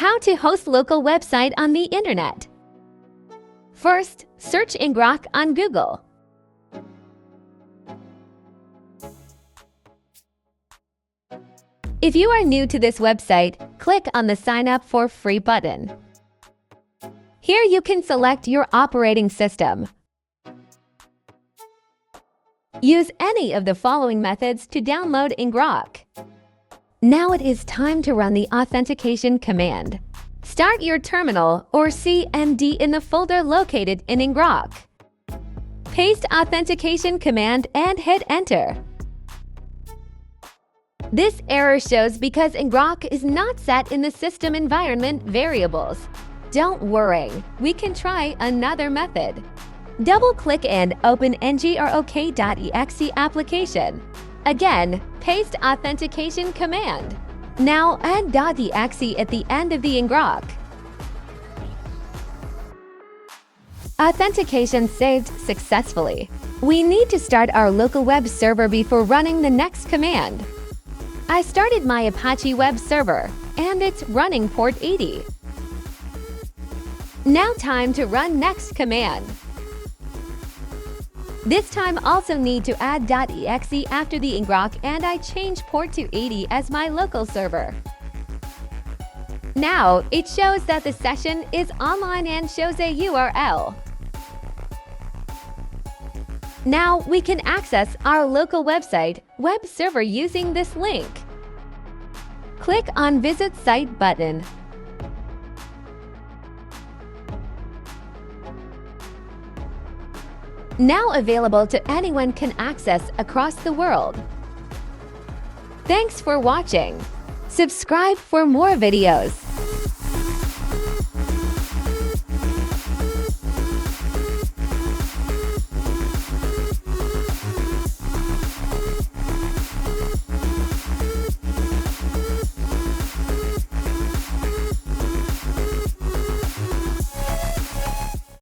How to host local website on the internet. First, search ngrok on Google. If you are new to this website, click on the Sign Up for Free button. Here you can select your operating system. Use any of the following methods to download ngrok. Now it is time to run the authentication command. Start your terminal or CMD in the folder located in ngrok. Paste authentication command and hit enter. This error shows because ngrok is not set in the system environment variables. Don't worry, we can try another method. Double-click and open ngrok.exe application. Again, paste authentication command. Now add .exe at the end of the ngrok. Authentication saved successfully. We need to start our local web server before running the next command. I started my Apache web server, and it's running port 80. Now time to run next command. This time also need to add .exe after the ngrok, and I change port to 80 as my local server. Now it shows that the session is online and shows a URL. Now we can access our local website web server using this link. Click on Visit Site button. Now available to anyone can access across the world. Thanks for watching. Subscribe for more videos.